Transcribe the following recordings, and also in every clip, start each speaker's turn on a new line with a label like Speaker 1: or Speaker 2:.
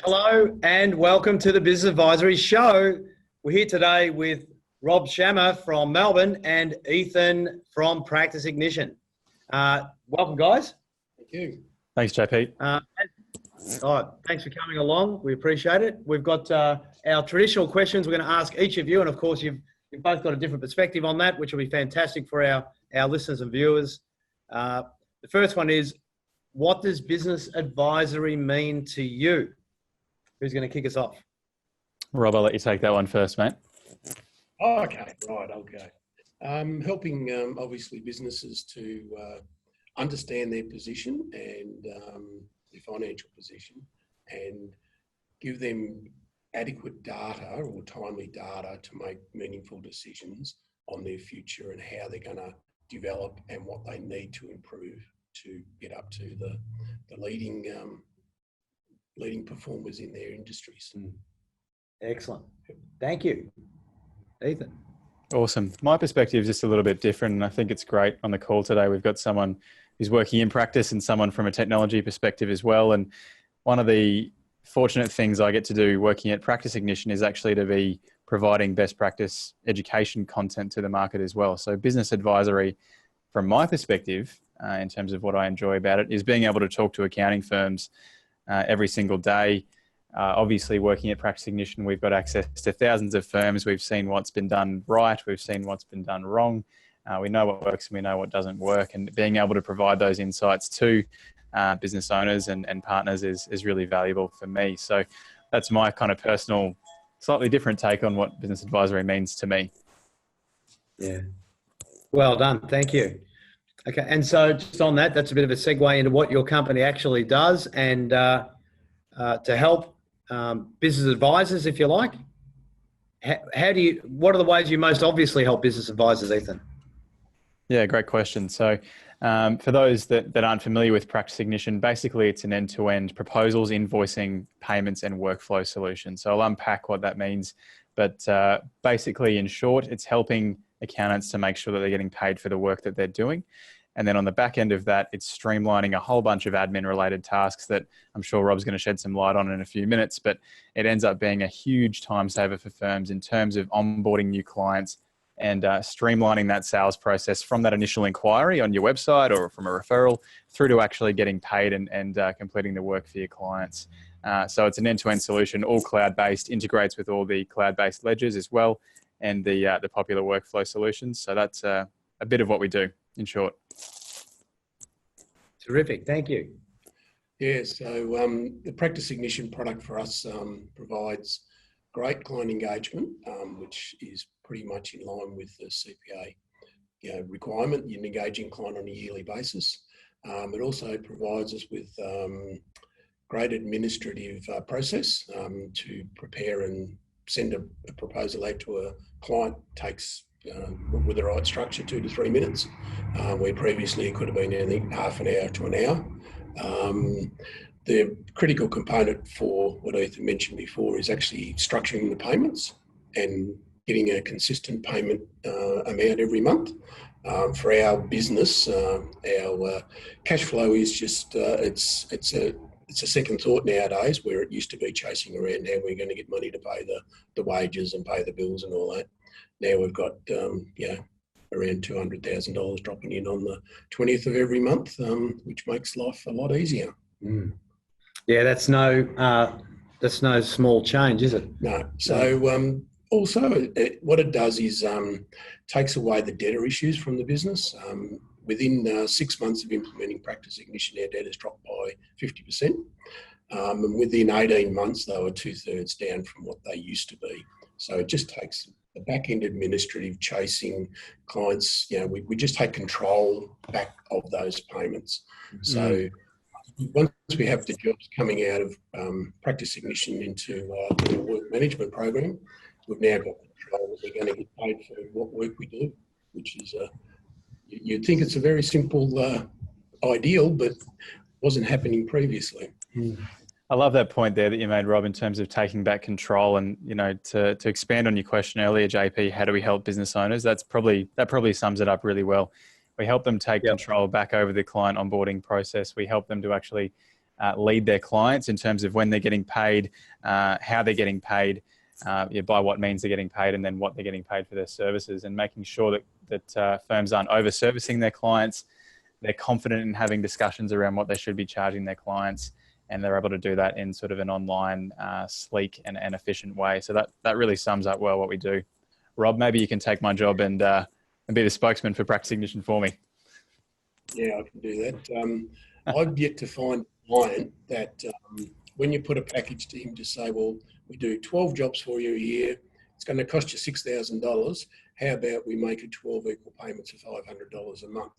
Speaker 1: Hello and welcome to the Business Advisory Show. We're here today with Rob Schammer from Melbourne and Ethan from Practice Ignition. Welcome, guys.
Speaker 2: Thank you.
Speaker 3: Thanks, JP.
Speaker 1: Thanks for coming along. We appreciate it. We've got our traditional questions we're going to ask each of you, and of course you've both got a different perspective on that, which will be fantastic for our listeners and viewers. The first one is, what does business advisory mean to you? Who's going to kick us off?
Speaker 3: Rob, I'll let you take that one first, mate.
Speaker 2: Oh, okay, right, okay. Helping, obviously, businesses to understand their position and their financial position, and give them adequate data or timely data to make meaningful decisions on their future and how they're going to develop and what they need to improve to get up to the leading performers in their industries.
Speaker 1: Excellent. Thank you. Ethan.
Speaker 3: Awesome. My perspective is just a little bit different, and I think it's great on the call today. We've got someone who's working in practice and someone from a technology perspective as well. And one of the fortunate things I get to do working at Practice Ignition is actually to be providing best practice education content to the market as well. So business advisory, from my perspective, in terms of what I enjoy about it, is being able to talk to accounting firms every single day. Obviously, working at Practice Ignition, we've got access to thousands of firms. We've seen what's been done right. We've seen what's been done wrong. We know what works and we know what doesn't work. And being able to provide those insights to business owners and partners is really valuable for me. So that's my kind of personal, slightly different take on what business advisory means to me.
Speaker 1: Yeah. Well done. Thank you. Okay. And so just on that, that's a bit of a segue into what your company actually does and to help business advisors, if you like. What are the ways you most obviously help business advisors, Ethan?
Speaker 3: Yeah, great question. So for those that aren't familiar with Practice Ignition, basically it's an end-to-end proposals, invoicing, payments, and workflow solution. So I'll unpack what that means. But basically, in short, it's helping accountants to make sure that they're getting paid for the work that they're doing. And then on the back end of that, it's streamlining a whole bunch of admin-related tasks that I'm sure Rob's going to shed some light on in a few minutes. But it ends up being a huge time saver for firms in terms of onboarding new clients and streamlining that sales process from that initial inquiry on your website or from a referral through to actually getting paid and completing the work for your clients. So it's an end-to-end solution, all cloud-based, integrates with all the cloud-based ledgers as well, and the popular workflow solutions. So that's a bit of what we do, in short.
Speaker 1: Terrific. Thank you.
Speaker 2: Yeah, so the Practice Ignition product for us provides great client engagement, which is pretty much in line with the CPA requirement. You're engaging client on a yearly basis. It also provides us with great administrative process to prepare and send a proposal out to a client. Takes with the right structure 2 to 3 minutes, where previously it could have been anything half an hour to an hour. The critical component for what Ethan mentioned before is actually structuring the payments and getting a consistent payment amount every month. For our business, our cash flow is just it's a second thought nowadays, where it used to be chasing around how we're going to get money to pay the wages and pay the bills and all that. Now we've got around $200,000 dropping in on the 20th of every month, which makes life a lot easier.
Speaker 1: Mm. Yeah, that's no small change, is it?
Speaker 2: No. So also, what it does is takes away the debtor issues from the business. Within 6 months of implementing Practice Ignition, our debtors dropped by 50%. And within 18 months, they were 2/3 down from what they used to be. So it just takes the back-end administrative chasing clients. We just take control back of those payments. Mm-hmm. So once we have the jobs coming out of Practice Ignition into the work management program, we've now got control that we're going to get paid for what work we do, which is you'd think it's a very simple ideal, but wasn't happening previously.
Speaker 3: Mm. I love that point there that you made, Rob, in terms of taking back control. And to expand on your question earlier, JP, how do we help business owners? That probably sums it up really well. We help them take control back over the client onboarding process. We help them to actually lead their clients in terms of when they're getting paid, how they're getting paid, by what means they're getting paid, and then what they're getting paid for their services, and making sure that firms aren't over-servicing their clients. They're confident in having discussions around what they should be charging their clients, and they're able to do that in sort of an online, sleek and efficient way. So that really sums up well what we do. Rob, maybe you can take my job and be the spokesman for Practice Ignition for me.
Speaker 2: Yeah, I can do that. I've yet to find a client that when you put a package to him to say, well, we do 12 jobs for you a year, it's going to cost you $6,000. How about we make it 12 equal payments of $500 a month?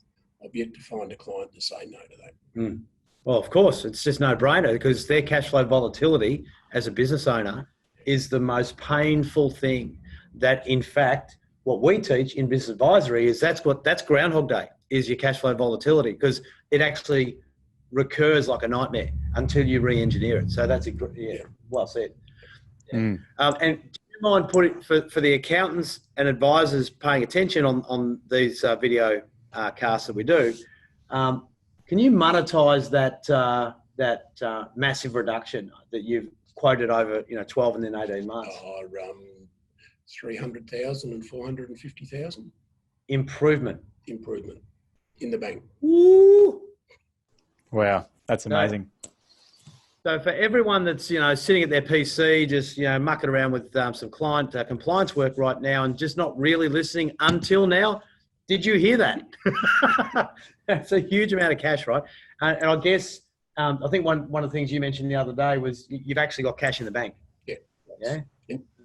Speaker 2: I've yet to find a client to say no to that.
Speaker 1: Mm. Well, of course, it's just no brainer, because their cash flow volatility as a business owner is the most painful thing. That, in fact, what we teach in business advisory is that's Groundhog Day, is your cash flow volatility, because it actually recurs like a nightmare until you re-engineer it. So that's well said. Yeah. And do you mind putting for the accountants and advisors paying attention on these video casts that we do? Can you monetize that massive reduction that you've quoted over 12 and then 18 months?
Speaker 2: 300,000 and 450,000.
Speaker 1: Improvement
Speaker 2: in the bank.
Speaker 1: Woo!
Speaker 3: Wow, that's amazing.
Speaker 1: So for everyone that's sitting at their PC, just mucking around with some client compliance work right now and just not really listening until now, did you hear that? That's a huge amount of cash, right? And I guess I think one of the things you mentioned the other day was you've actually got cash in the bank.
Speaker 2: Yeah.
Speaker 1: Yeah.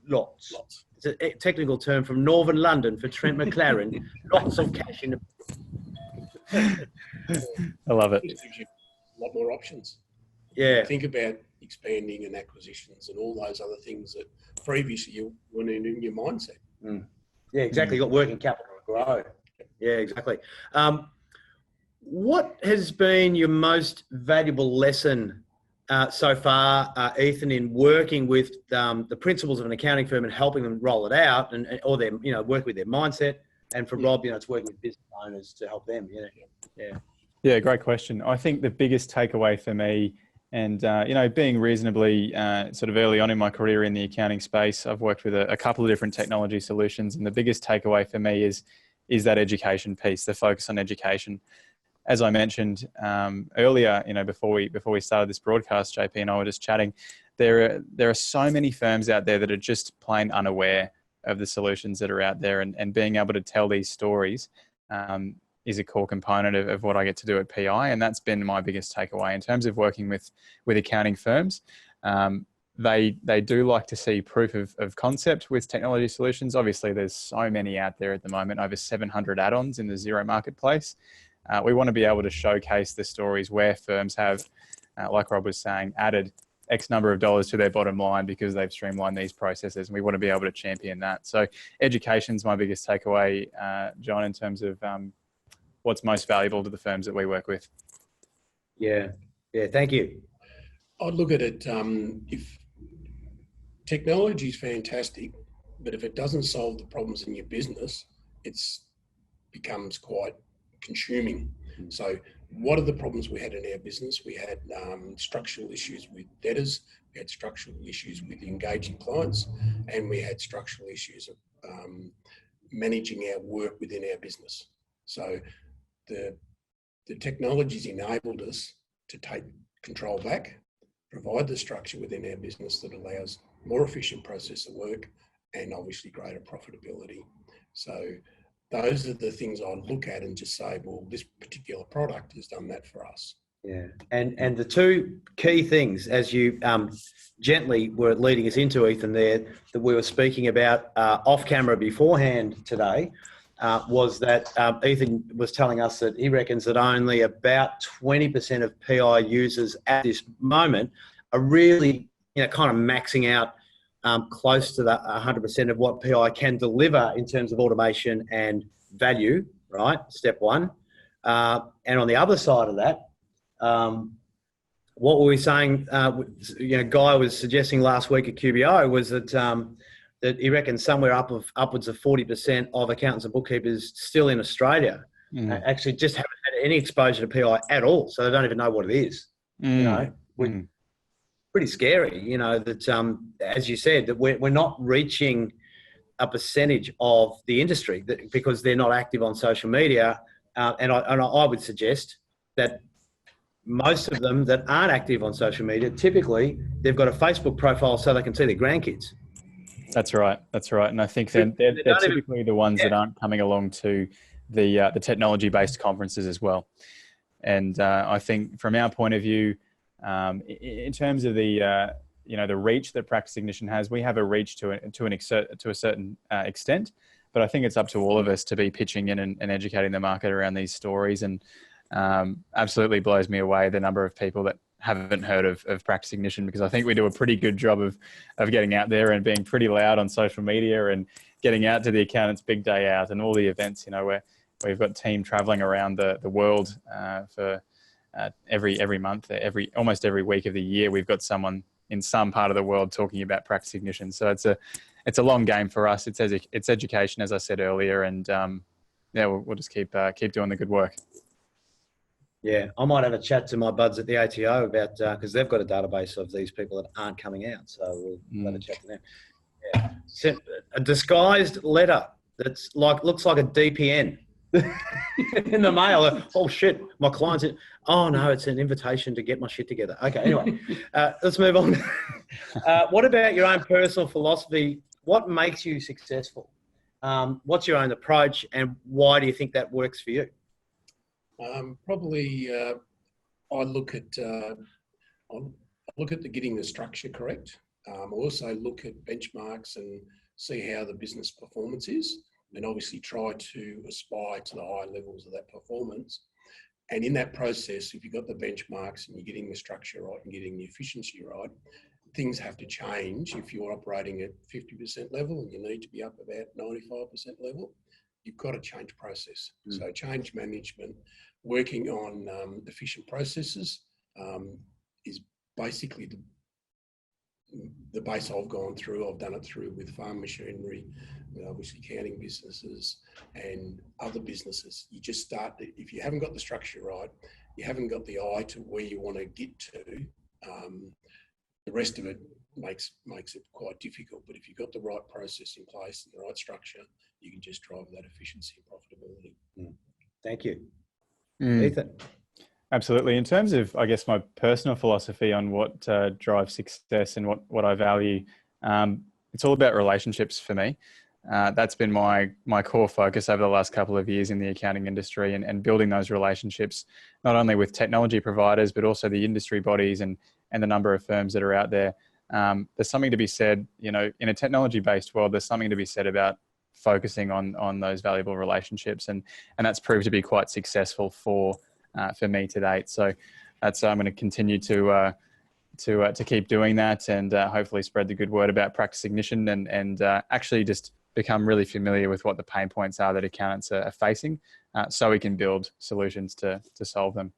Speaker 1: Lots. It's a technical term from Northern London for Trent McLaren. Lots of cash in the bank.
Speaker 3: I love it.
Speaker 2: It gives you a lot more options.
Speaker 1: Yeah.
Speaker 2: Think about expanding and acquisitions and all those other things that previously you weren't in your mindset.
Speaker 1: Mm. Yeah, exactly. You've got working capital to grow. Yeah, exactly. What has been your most valuable lesson so far, Ethan, in working with the principals of an accounting firm and helping them roll it out, or them, work with their mindset? And for Rob, it's working with business owners to help them.
Speaker 3: Yeah, great question. I think the biggest takeaway for me, and being reasonably sort of early on in my career in the accounting space, I've worked with a couple of different technology solutions, and the biggest takeaway for me is that education piece, the focus on education. As I mentioned earlier, before we started this broadcast, JP and I were just chatting. There are so many firms out there that are just plain unaware of the solutions that are out there, and being able to tell these stories is a core component of what I get to do at PI, and that's been my biggest takeaway in terms of working with accounting firms. They do like to see proof of concept with technology solutions. Obviously, there's so many out there at the moment, over 700 add-ons in the Xero marketplace. We want to be able to showcase the stories where firms have, like Rob was saying, added X number of dollars to their bottom line because they've streamlined these processes, and we want to be able to champion that. So education's my biggest takeaway, John, in terms of what's most valuable to the firms that we work with.
Speaker 1: Yeah, thank you.
Speaker 2: I'd look at it, if technology is fantastic, but if it doesn't solve the problems in your business, it becomes quite consuming. So what are the problems we had in our business? We had structural issues with debtors, we had structural issues with engaging clients, and we had structural issues of managing our work within our business. So the technology's enabled us to take control back, provide the structure within our business that allows more efficient process of work and obviously greater profitability. So those are the things I look at and just say, well, this particular product has done that for us.
Speaker 1: Yeah, and the two key things, as you gently were leading us into, Ethan, there, that we were speaking about off camera beforehand today, was that Ethan was telling us that he reckons that only about 20% of PI users at this moment are really, kind of maxing out close to the 100% of what PI can deliver in terms of automation and value, right? Step one. And on the other side of that, what were we saying? Guy was suggesting last week at QBO was that that he reckons somewhere upwards of 40% of accountants and bookkeepers still in Australia actually just haven't had any exposure to PI at all, so they don't even know what it is. which is pretty scary, you know, that, as you said, that we're not reaching a percentage of the industry because they're not active on social media. And I would suggest that most of them that aren't active on social media, typically they've got a Facebook profile so they can see their grandkids.
Speaker 3: That's right. That's right. And I think they're typically the ones that aren't coming along to the technology-based conferences as well. And I think from our point of view, in terms of the the reach that Practice Ignition has, we have a reach to a certain extent. But I think it's up to all of us to be pitching in and educating the market around these stories. And absolutely blows me away the number of people that haven't heard of Practice Ignition, because I think we do a pretty good job of getting out there and being pretty loud on social media and getting out to the accountants' big day out and all the events, you know, where we've got team traveling around the world for every month, almost every week of the year. We've got someone in some part of the world talking about Practice Ignition. So it's a long game for us. It's education, as I said earlier, and we'll just keep doing the good work.
Speaker 1: Yeah, I might have a chat to my buds at the ATO about because they've got a database of these people that aren't coming out. So we'll have a chat to them. Yeah. Sent a disguised letter that's looks like a DPN in the mail. Oh shit, my client's in. Oh no, it's an invitation to get my shit together. Okay, anyway, let's move on. What about your own personal philosophy? What makes you successful? What's your own approach, and why do you think that works for you?
Speaker 2: Probably, I look at the getting the structure correct. I also look at benchmarks and see how the business performance is, and obviously try to aspire to the high levels of that performance. And in that process, if you've got the benchmarks and you're getting the structure right and getting the efficiency right, things have to change. If you're operating at 50% level and you need to be up about 95% level, you've got to change process. So change management, working on efficient processes is basically the base I've gone through. I've done it through with farm machinery, obviously canning businesses and other businesses. You just start, if you haven't got the structure right, you haven't got the eye to where you want to get to, the rest of it makes it quite difficult. But if you've got the right process in place and the right structure, you can just drive that efficiency and profitability.
Speaker 1: Thank you. Ethan?
Speaker 3: Absolutely. In terms of, I guess, my personal philosophy on what drives success and what I value, it's all about relationships for me. That's been my core focus over the last couple of years in the accounting industry, and building those relationships, not only with technology providers, but also the industry bodies and the number of firms that are out there. There's something to be said, in a technology-based world, there's something to be said about focusing on those valuable relationships, and that's proved to be quite successful for me to date. So that's I'm going to continue to keep doing that, and hopefully spread the good word about Practice Ignition, and actually just become really familiar with what the pain points are that accountants are facing, so we can build solutions to solve them.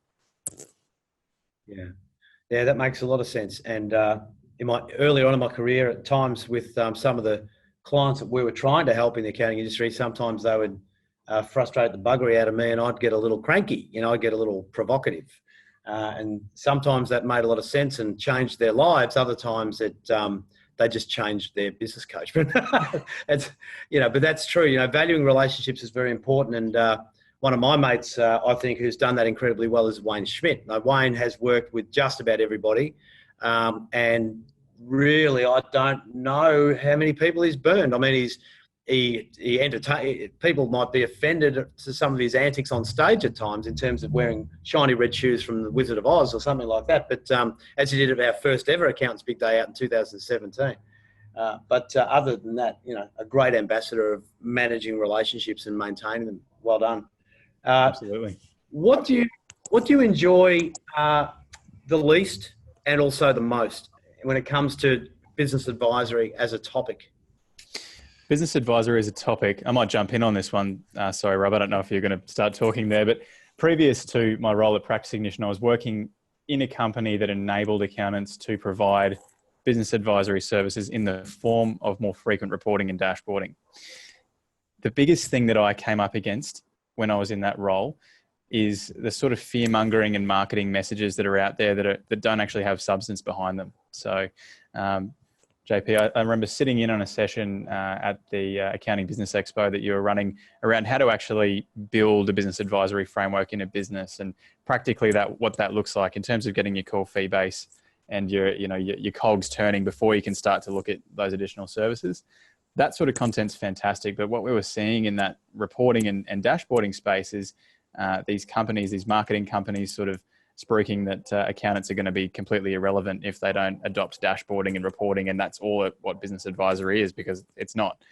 Speaker 1: Yeah, that makes a lot of sense. And earlier on in my career, at times with some of the clients that we were trying to help in the accounting industry, sometimes they would frustrate the buggery out of me, and I'd get a little cranky. I'd get a little provocative, and sometimes that made a lot of sense and changed their lives. Other times they just changed their business coach. But but that's true. Valuing relationships is very important. And one of my mates, I think, who's done that incredibly well is Wayne Schmidt. Now, Wayne has worked with just about everybody, and really, I don't know how many people he's burned. I mean, he entertain people might be offended to some of his antics on stage at times in terms of wearing shiny red shoes from the Wizard of Oz or something like that. But as he did at our first ever Accountants Big Day out in 2017. But other than that, a great ambassador of managing relationships and maintaining them. Well done.
Speaker 3: Absolutely.
Speaker 1: What do you enjoy the least and also the most when it comes to business advisory as a topic?
Speaker 3: Business advisory as a topic. I might jump in on this one. Sorry, Rob, I don't know if you're going to start talking there, but previous to my role at Practice Ignition, I was working in a company that enabled accountants to provide business advisory services in the form of more frequent reporting and dashboarding. The biggest thing that I came up against when I was in that role is the sort of fear mongering and marketing messages that are out there that don't actually have substance behind them. So, JP, I remember sitting in on a session at the Accounting Business Expo that you were running around how to actually build a business advisory framework in a business, and practically what that looks like in terms of getting your core fee base and your cogs turning before you can start to look at those additional services. That sort of content's fantastic, but what we were seeing in that reporting and dashboarding space is these companies, these marketing companies, sort of spruiking that accountants are going to be completely irrelevant if they don't adopt dashboarding and reporting, and that's all what business advisory is, because it's not.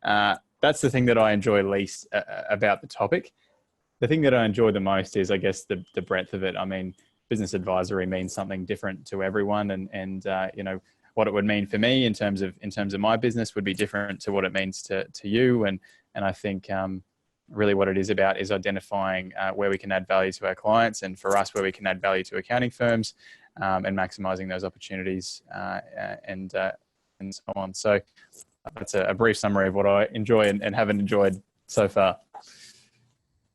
Speaker 3: That's the thing that I enjoy least about the topic. The thing that I enjoy the most is, I guess, the breadth of it. I mean, business advisory means something different to everyone, and what it would mean for me in terms of my business would be different to what it means to you, and I think really what it is about is identifying where we can add value to our clients, and for us, where we can add value to accounting firms, and maximising those opportunities and so on. So that's a brief summary of what I enjoy and haven't enjoyed so far.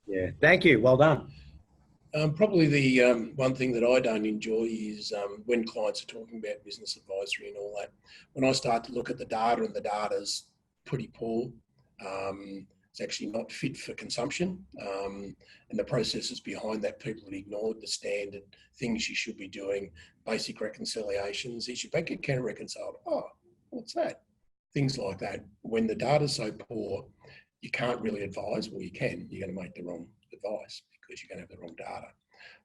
Speaker 1: Yeah, thank you. Well done.
Speaker 2: Probably the one thing that I don't enjoy is when clients are talking about business advisory and all that. When I start to look at the data, and the data's pretty poor, it's actually not fit for consumption, and the processes behind that, people have ignored the standard things you should be doing, basic reconciliations. Is your bank account reconciled? Oh, what's that? Things like that. When the data's so poor, you can't really advise. Well, you can. You're going to make the wrong advice because you're going to have the wrong data.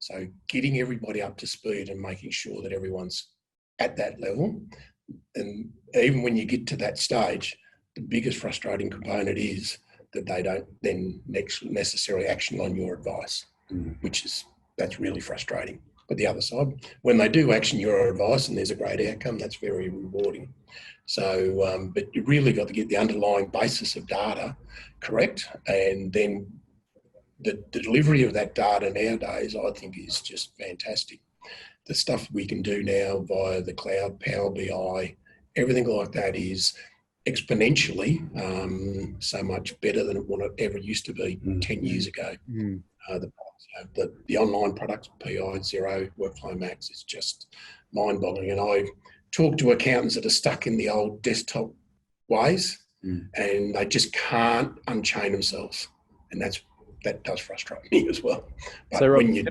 Speaker 2: So getting everybody up to speed and making sure that everyone's at that level. And even when you get to that stage, the biggest frustrating component is that they don't then necessarily action on your advice, that's really frustrating. But the other side, when they do action your advice and there's a great outcome, that's very rewarding. So, but you really got to get the underlying basis of data correct, and then the delivery of that data nowadays, I think, is just fantastic. The stuff we can do now via the cloud, Power BI, everything like that is exponentially so much better than what it ever used to be 10 years ago. The online products, PI, Xero, Workflow Max, is just mind-boggling. And I talk to accountants that are stuck in the old desktop ways, and they just can't unchain themselves. And that does frustrate me as well. But
Speaker 3: so, Rob,
Speaker 2: when you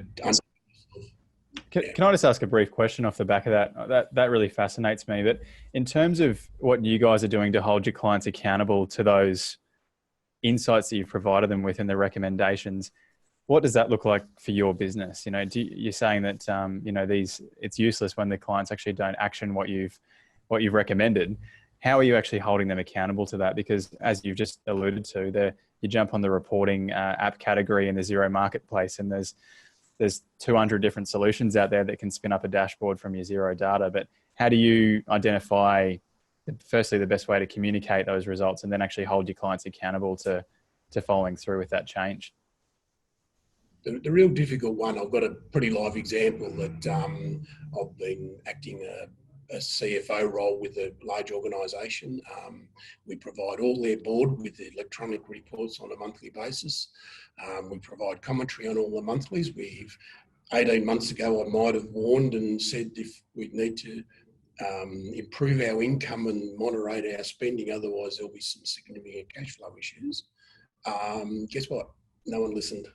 Speaker 3: can I just ask a brief question off the back of that? That really fascinates me. That in terms of what you guys are doing to hold your clients accountable to those insights that you've provided them with and the recommendations, what does that look like for your business? You're saying that it's useless when the clients actually don't action what you've recommended. How are you actually holding them accountable to that? Because as you've just alluded to, you jump on the reporting app category in the Xero marketplace, and there's 200 different solutions out there that can spin up a dashboard from your Xero data. But how do you identify, firstly, the best way to communicate those results, and then actually hold your clients accountable to following through with that change?
Speaker 2: The real difficult one, I've got a pretty live example that I've been acting a CFO role with a large organisation. We provide all their board with the electronic reports on a monthly basis. We provide commentary on all the monthlies. 18 months ago, I might have warned and said if we'd need to improve our income and moderate our spending, otherwise there'll be some significant cash flow issues. Guess what? No one listened.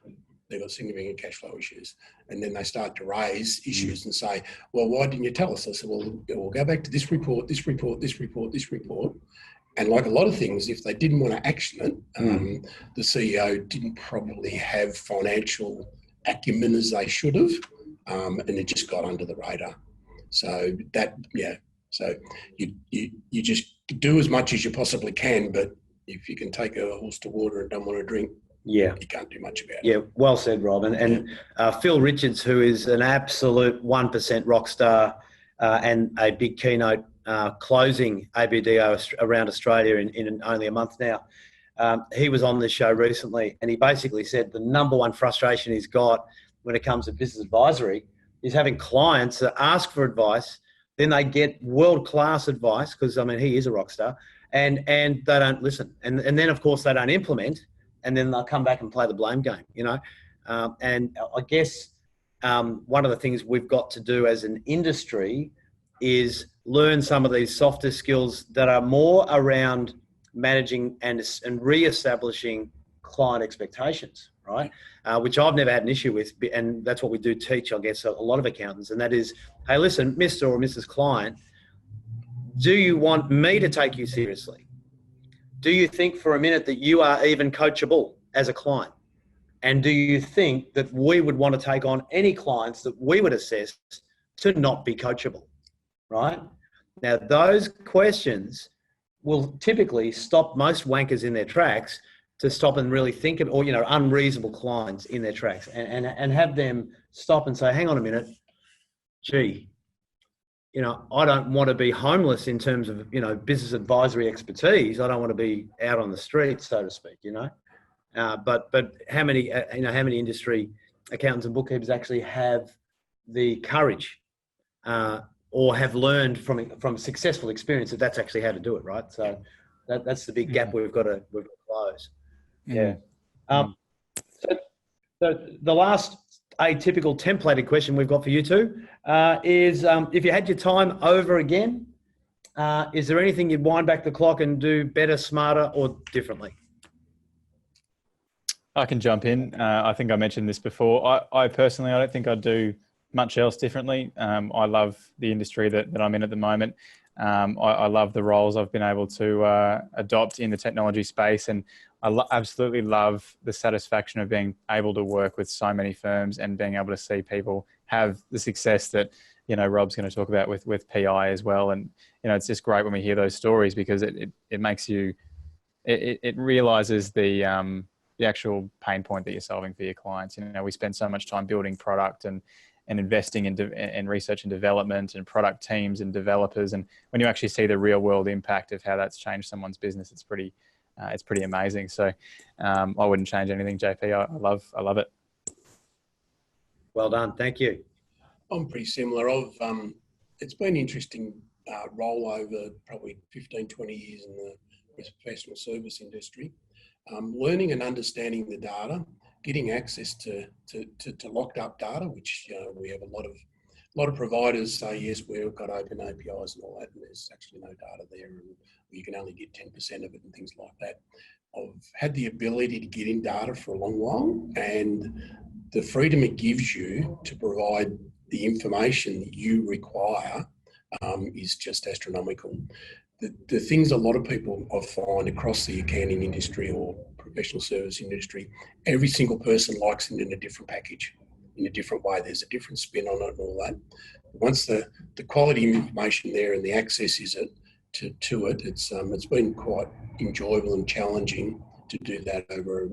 Speaker 2: They've got significant cash flow issues. And then they start to raise issues and say, well, why didn't you tell us? I said, well, we'll go back to this report, this report, this report, this report. And like a lot of things, if they didn't want to action it, the CEO didn't probably have financial acumen as they should have, and it just got under the radar. So so you just do as much as you possibly can, but if you can take a horse to water and don't want to drink, you can't do much about it.
Speaker 1: Yeah, well said, Rob. And Phil Richards, who is an absolute 1% rock star and a big keynote closing ABDO around Australia in only a month now, he was on this show recently, and he basically said the number one frustration he's got when it comes to business advisory is having clients that ask for advice, then they get world-class advice, because, I mean, he is a rock star, and they don't listen. And then, of course, they don't implement, and then they'll come back and play the blame game, And I guess one of the things we've got to do as an industry is learn some of these softer skills that are more around managing and re-establishing client expectations, right? Which I've never had an issue with, and that's what we do teach, I guess, a lot of accountants, and that is, hey, listen, Mr. or Mrs. Client, do you want me to take you seriously? Do you think for a minute that you are even coachable as a client? And do you think that we would want to take on any clients that we would assess to not be coachable, right? Now, those questions will typically stop most wankers in their tracks to stop and really think of, or, you know, unreasonable clients in their tracks, and have them stop and say, hang on a minute, gee, you know, I don't want to be homeless in terms of, you know, business advisory expertise. I don't want to be out on the street, so to speak, you know. But how many, how many industry accountants and bookkeepers actually have the courage or have learned from successful experience that that's actually how to do it, right? So that's the big gap we've got to close. Yeah. So the last atypical templated question we've got for you two is, if you had your time over again, is there anything you'd wind back the clock and do better, smarter, or differently?
Speaker 3: I can jump in. I think I mentioned this before. I personally, I don't think I'd do much else differently. I love the industry that I'm in at the moment. I love the roles I've been able to adopt in the technology space, and I absolutely love the satisfaction of being able to work with so many firms and being able to see people have the success that, you know, Rob's going to talk about with PI as well. And, you know, it's just great when we hear those stories, because it makes you, it realizes the actual pain point that you're solving for your clients. You know, we spend so much time building product and investing in research and development and product teams and developers. And when you actually see the real world impact of how that's changed someone's business, it's pretty amazing. So I wouldn't change anything, JP. I love it.
Speaker 1: Well done. Thank you.
Speaker 2: I'm pretty similar. It's been interesting role over probably 15, 20 years in the professional service industry. Learning and understanding the data, getting access to locked up data, which we have a lot of providers say, yes, we've got open APIs and all that, and there's actually no data there, and you can only get 10% of it and things like that. I've had the ability to get in data for a long while, and the freedom it gives you to provide the information that you require is just astronomical. The things a lot of people I find across the accounting industry or professional service industry, every single person likes it in a different package, in a different way. There's a different spin on it and all that. Once the quality of information there and the access is to it, it's been quite enjoyable and challenging to do that over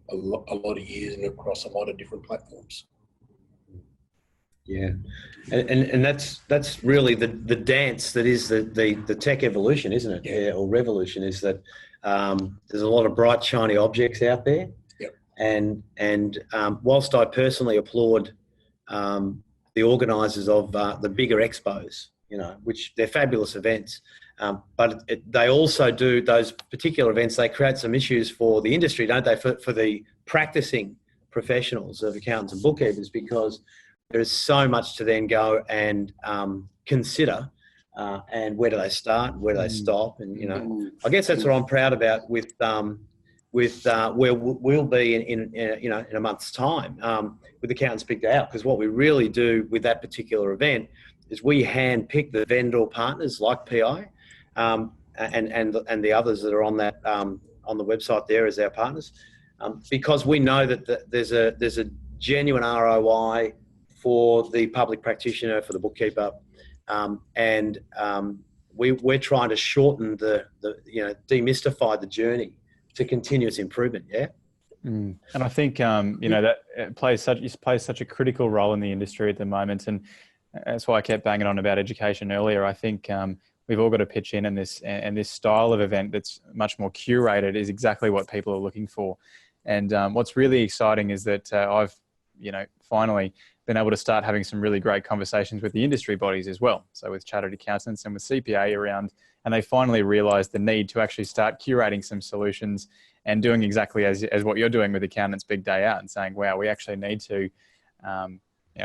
Speaker 2: a lot of years and across a lot of different platforms.
Speaker 1: Yeah, and that's really the dance that is the tech evolution, isn't it? Yeah. Or revolution, is that there's a lot of bright, shiny objects out there.
Speaker 2: Yep.
Speaker 1: And whilst I personally applaud the organisers of the bigger expos, you know, which they're fabulous events, but they also do those particular events. They create some issues for the industry, don't they? For the practicing professionals of accountants and bookkeepers, because there's so much to then go and consider, and where do they start, where do they stop, and you know, I guess that's what I'm proud about with where we'll be in a month's time with Accountants Big Day Out, because what we really do with that particular event is we hand pick the vendor partners like PI and the others that are on that on the website there as our partners, because we know that there's a genuine ROI for the public practitioner, for the bookkeeper, and we're trying to shorten demystify the journey to continuous improvement. Yeah.
Speaker 3: And I think that it plays such a critical role in the industry at the moment, and that's why I kept banging on about education earlier. I think we've all got to pitch in, and this style of event that's much more curated is exactly what people are looking for. And what's really exciting is that I've finally been able to start having some really great conversations with the industry bodies as well. So with chartered accountants and with CPA around, and they finally realized the need to actually start curating some solutions and doing exactly as what you're doing with Accountants Big Day Out and saying, wow, we actually need to,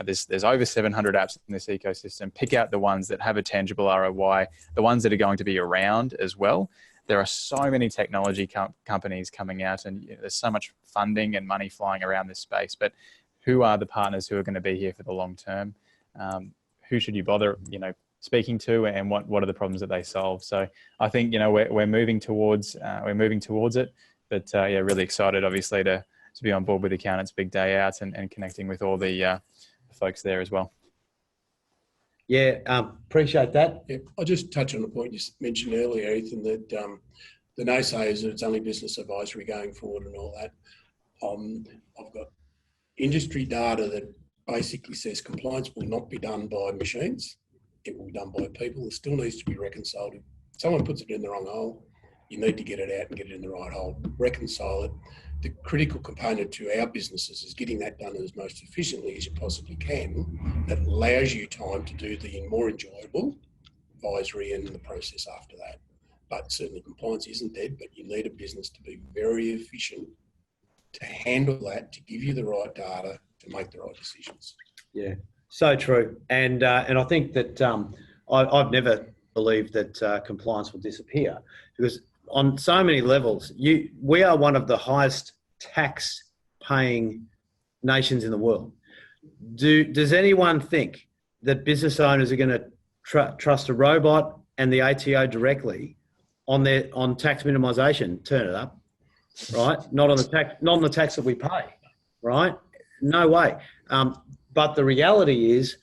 Speaker 3: there's over 700 apps in this ecosystem. Pick out the ones that have a tangible ROI, the ones that are going to be around as well. There are so many technology companies coming out, and there's so much funding and money flying around this space. But who are the partners who are going to be here for the long term? Who should you bother, speaking to, and what are the problems that they solve? So I think we're moving towards it. But really excited, obviously, to be on board with Accountants Big Day Out and connecting with all the folks there as well.
Speaker 1: Yeah, appreciate that.
Speaker 2: Yeah, I'll just touch on a point you mentioned earlier, Ethan, that the naysayers that it's only business advisory going forward and all that. I've got industry data that basically says compliance will not be done by machines. It will be done by people. It still needs to be reconciled. If someone puts it in the wrong hole, you need to get it out and get it in the right hole, reconcile it. The critical component to our businesses is getting that done as most efficiently as you possibly can. That allows you time to do the more enjoyable advisory and the process after that. But certainly compliance isn't dead, but you need a business to be very efficient to handle that, to give you the right data, to make the right decisions.
Speaker 1: Yeah, so true. And I think that I've never believed that compliance will disappear, because on so many levels, we are one of the highest tax paying nations in the world. Does anyone think that business owners are going to trust a robot and the ATO directly on tax minimisation? Turn it up, right? Not on the tax that we pay, right? No way. But the reality is,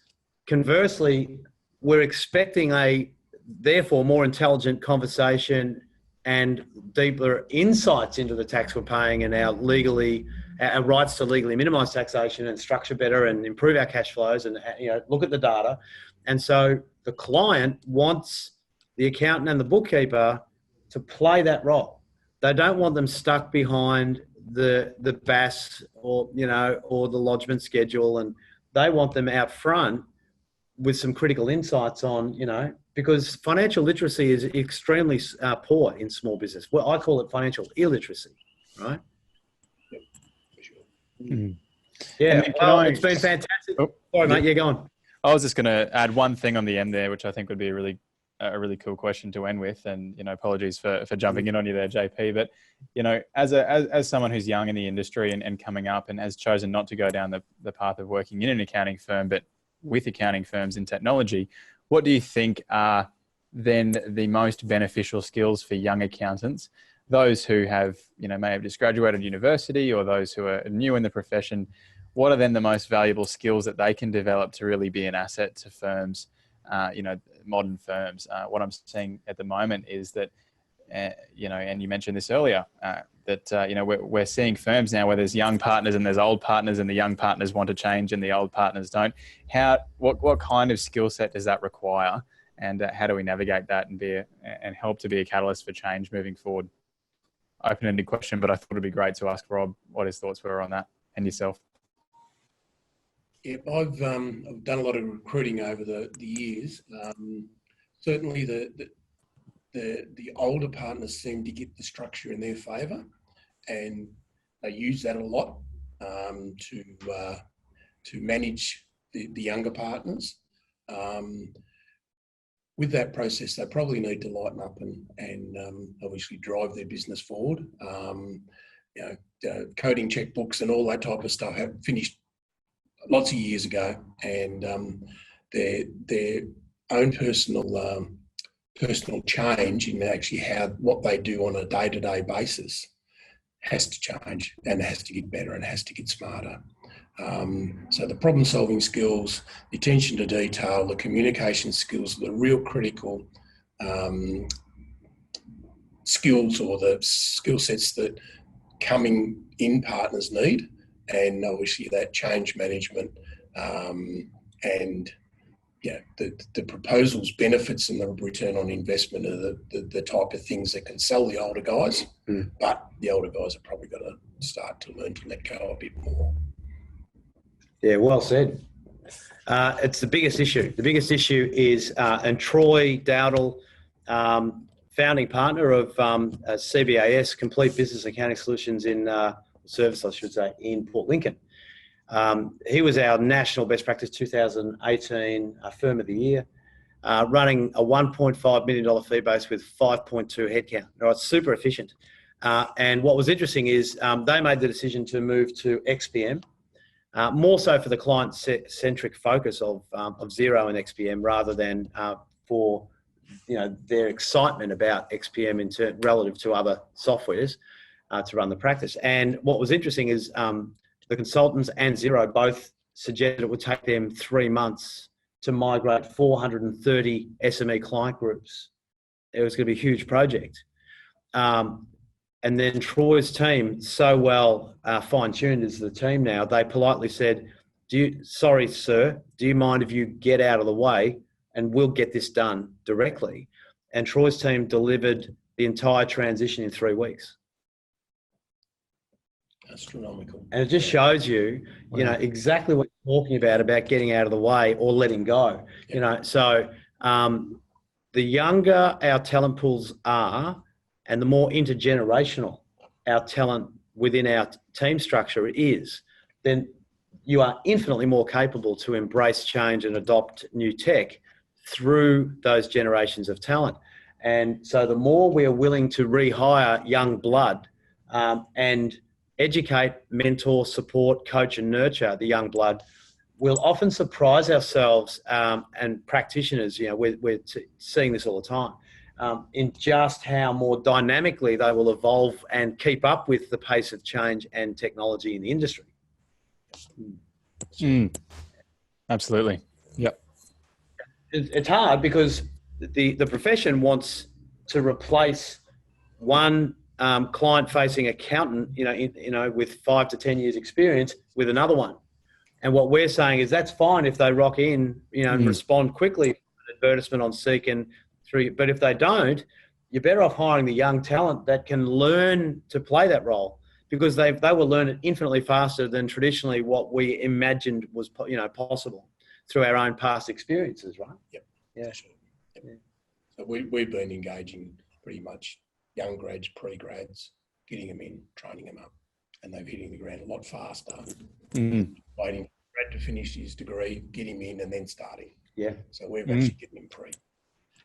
Speaker 1: conversely, we're expecting a therefore more intelligent conversation and deeper insights into the tax we're paying and our rights to legally minimise taxation and structure better and improve our cash flows and look at the data. And so the client wants the accountant and the bookkeeper to play that role. They don't want them stuck behind the BAS or the lodgement schedule, and they want them out front with some critical insights on, because financial literacy is extremely poor in small business. Well, I call it financial illiteracy, right?
Speaker 2: Yep, for sure.
Speaker 3: Mm.
Speaker 1: Yeah, well, it's been fantastic.
Speaker 3: Oh,
Speaker 1: sorry, mate, you're going.
Speaker 3: I was just going to add one thing on the end there, which I think would be a really cool question to end with. And, apologies for jumping in on you there, JP. But, as someone who's young in the industry and coming up and has chosen not to go down the path of working in an accounting firm, but with accounting firms in technology, what do you think are then the most beneficial skills for young accountants, those who have, may have just graduated university or those who are new in the profession? What are then the most valuable skills that they can develop to really be an asset to firms, modern firms? What I'm seeing at the moment is that, and you mentioned this earlier, that, we're seeing firms now where there's young partners and there's old partners, and the young partners want to change and the old partners don't. What kind of skill set does that require? And how do we navigate that and help to be a catalyst for change moving forward? Open-ended question, but I thought it'd be great to ask Rob what his thoughts were on that, and yourself.
Speaker 2: Yeah, I've done a lot of recruiting over the years. Certainly the older partners seem to get the structure in their favour, and they use that a lot to manage the younger partners. With that process, they probably need to lighten up and obviously drive their business forward. Coding checkbooks and all that type of stuff have finished lots of years ago, and their own personal change in actually what they do on a day-to-day basis has to change and has to get better and has to get smarter. So the problem-solving skills, the attention to detail, the communication skills are the real critical skills, or the skill sets that coming in partners need. And obviously that change management and the proposals, benefits and the return on investment are the type of things that can sell the older guys. But the older guys have probably got to start to learn to let go a bit more.
Speaker 1: Yeah, well said. It's the biggest issue. The biggest issue is, and Troy Dowdle founding partner of CBAS, Complete Business Accounting Solutions service, I should say, in Port Lincoln. He was our National Best Practice 2018 Firm of the Year, running a $1.5 million fee base with 5.2 headcount. Right, super efficient. And what was interesting is they made the decision to move to XPM, more so for the client-centric focus of Xero and XPM rather than for their excitement about XPM relative to other softwares to run the practice. And what was interesting is the consultants and Xero both suggested it would take them 3 months to migrate 430 SME client groups. It was going to be a huge project. And then Troy's team, so well fine-tuned as the team now, they politely said, sorry, sir, do you mind if you get out of the way and we'll get this done directly? And Troy's team delivered the entire transition in 3 weeks.
Speaker 2: Astronomical.
Speaker 1: And it just shows you, exactly what you're talking about getting out of the way or letting go.
Speaker 2: Yeah.
Speaker 1: So the younger our talent pools are, and the more intergenerational our talent within our team structure is, then you are infinitely more capable to embrace change and adopt new tech through those generations of talent. And so the more we are willing to rehire young blood and educate, mentor, support, coach and nurture the young blood, we'll often surprise ourselves and practitioners, we're seeing this all the time, in just how more dynamically they will evolve and keep up with the pace of change and technology in the industry.
Speaker 3: Absolutely. Yep.
Speaker 1: It's hard because the profession wants to replace one client-facing accountant, with 5 to 10 years experience with another one. And what we're saying is that's fine if they rock in, and respond quickly to an advertisement on Seek and through. But if they don't, you're better off hiring the young talent that can learn to play that role, because they will learn it infinitely faster than traditionally what we imagined was possible through our own past experiences, right?
Speaker 2: Yep.
Speaker 1: Yeah.
Speaker 2: Sure. Yep. Yeah. So we've been engaging pretty much young grads, pre-grads, getting them in, training them up, and they're hitting the ground a lot faster. Waiting for grad to finish his degree, get him in, and then starting.
Speaker 1: Yeah.
Speaker 2: So we're actually getting him pre.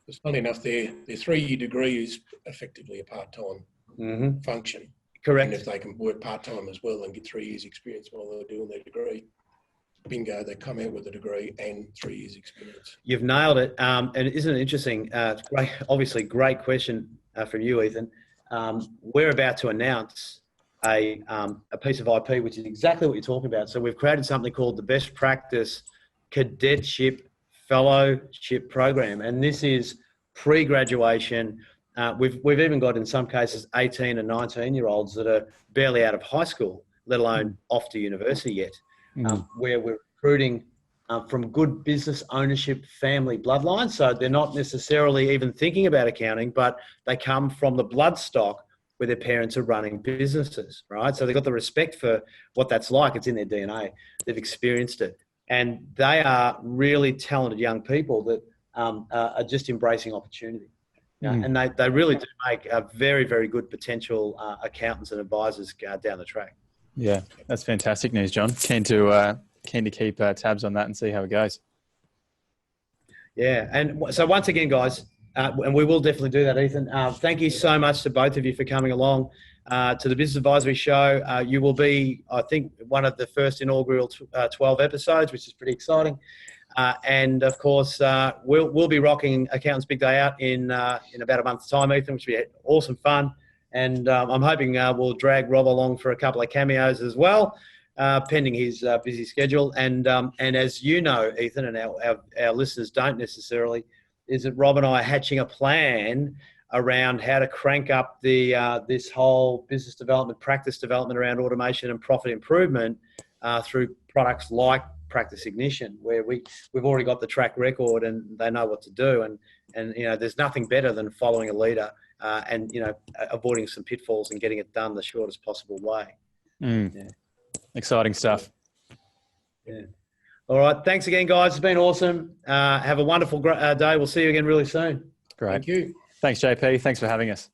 Speaker 2: Because funny enough, their 3-year degree is effectively a part-time function.
Speaker 1: Correct.
Speaker 2: And if they can work part-time as well and get 3 years experience while they're doing their degree, bingo, they come out with a degree and 3 years experience.
Speaker 1: You've nailed it. And isn't it interesting? Great, obviously, great question from you, Ethan. We're about to announce a piece of IP, which is exactly what you're talking about. So we've created something called the Best Practice Cadetship Fellowship Program. And this is pre-graduation. We've even got, in some cases, 18 and 19-year-olds that are barely out of high school, let alone off to university yet, where we're recruiting from good business ownership family bloodlines. So they're not necessarily even thinking about accounting, but they come from the bloodstock where their parents are running businesses, right? So they've got the respect for what that's like. It's in their DNA. They've experienced it. And they are really talented young people that are just embracing opportunity. And they really do make a very, very good potential accountants and advisors down the track.
Speaker 3: Yeah, that's fantastic news, John. Keen to keep tabs on that and see how it goes.
Speaker 1: Yeah, and so once again, guys, and we will definitely do that, Ethan. Thank you so much to both of you for coming along to the Business Advisory Show. You will be, I think, one of the first inaugural 12 episodes, which is pretty exciting. And of course, we'll be rocking Accountants Big Day Out in about a month's time, Ethan, which will be awesome fun. And I'm hoping we'll drag Rob along for a couple of cameos as well, pending his busy schedule. And as you know, Ethan, and our listeners don't necessarily, is that Rob and I are hatching a plan around how to crank up this whole business development, practice development around automation and profit improvement through products like Practice Ignition, where we've already got the track record and they know what to do. And there's nothing better than following a leader and avoiding some pitfalls and getting it done the shortest possible way. Yeah.
Speaker 3: Exciting stuff.
Speaker 1: Yeah. All right. Thanks again, guys. It's been awesome. Have a wonderful day. We'll see you again really soon.
Speaker 3: Great.
Speaker 2: Thank you.
Speaker 3: Thanks, JP. Thanks for having us.